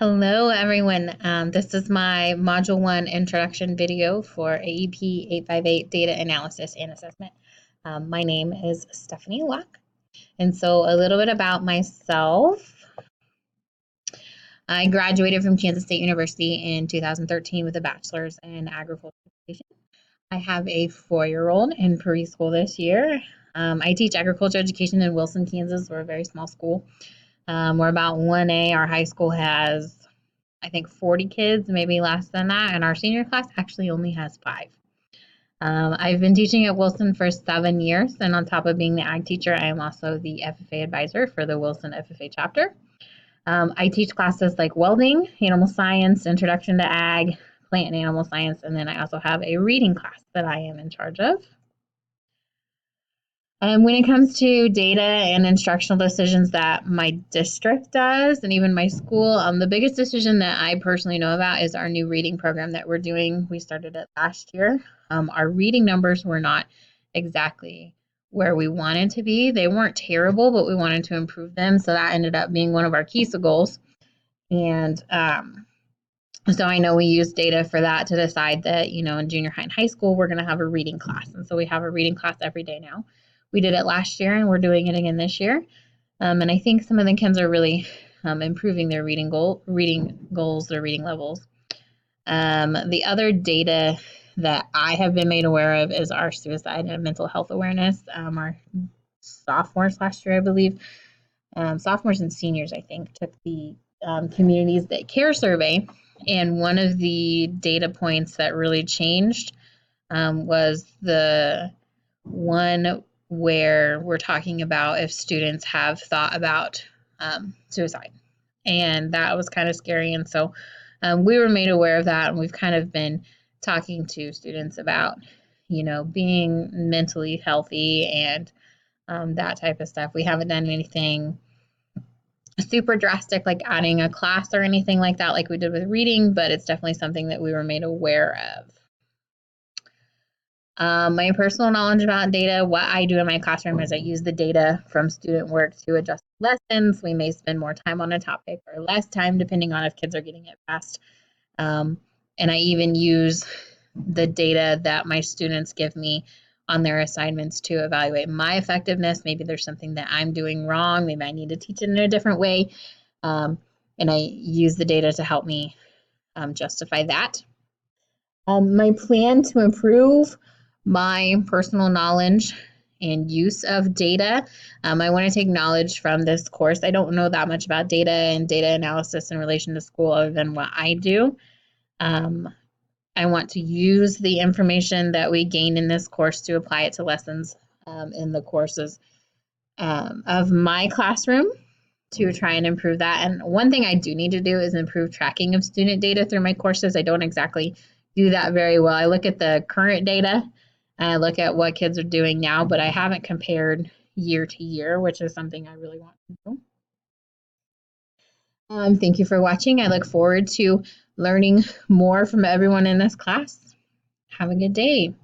Hello, everyone. This is my Module 1 introduction video for AEP 858 Data Analysis and Assessment. My name is Stephanie Locke. And so a little bit about myself. I graduated from Kansas State University in 2013 with a bachelor's in agriculture education. I have a 4-year-old in preschool this year. I teach agriculture education in Wilson, Kansas. We're a very small school. We're about 1A. Our high school has, I think, 40 kids, maybe less than that, and our senior class actually only has 5. I've been teaching at Wilson for 7 years, and on top of being the ag teacher, I am also the FFA advisor for the Wilson FFA chapter. I teach classes like welding, animal science, introduction to ag, plant and animal science, and then I also have a reading class that I am in charge of. When it comes to data and instructional decisions that my district does, and even my school, the biggest decision that I personally know about is our new reading program that we're doing. We started it last year. Our reading numbers were not exactly where we wanted to be. They weren't terrible, but we wanted to improve them. So that ended up being one of our KISA goals. And so I know we use data for that to decide that, in junior high and high school, we're going to have a reading class. And so we have a reading class every day now. We did it last year and we're doing it again this year. And I think some of the kids are really improving their reading goals, their reading levels. The other data that I have been made aware of is our suicide and mental health awareness. Our sophomores last year, I believe, sophomores and seniors, I think, took the communities that care survey. And one of the data points that really changed was the one where we're talking about if students have thought about suicide. And that was kind of scary. And so we were made aware of that. And we've kind of been talking to students about, being mentally healthy and that type of stuff. We haven't done anything super drastic like adding a class or anything like that like we did with reading, but it's definitely something that we were made aware of. My personal knowledge about data, what I do in my classroom is I use the data from student work to adjust lessons. We may spend more time on a topic or less time depending on if kids are getting it fast. And I even use the data that my students give me on their assignments to evaluate my effectiveness. Maybe there's something that I'm doing wrong. Maybe I need to teach it in a different way. And I use the data to help me justify that. My plan to improve my personal knowledge and use of data. I want to take knowledge from this course. I don't know that much about data and data analysis in relation to school other than what I do. I want to use the information that we gain in this course to apply it to lessons in the courses of my classroom to try and improve that. And one thing I do need to do is improve tracking of student data through my courses. I don't exactly do that very well. I look at the current data and I look at what kids are doing now, but I haven't compared year to year, which is something I really want to do. Thank you for watching. I look forward to learning more from everyone in this class. Have a good day.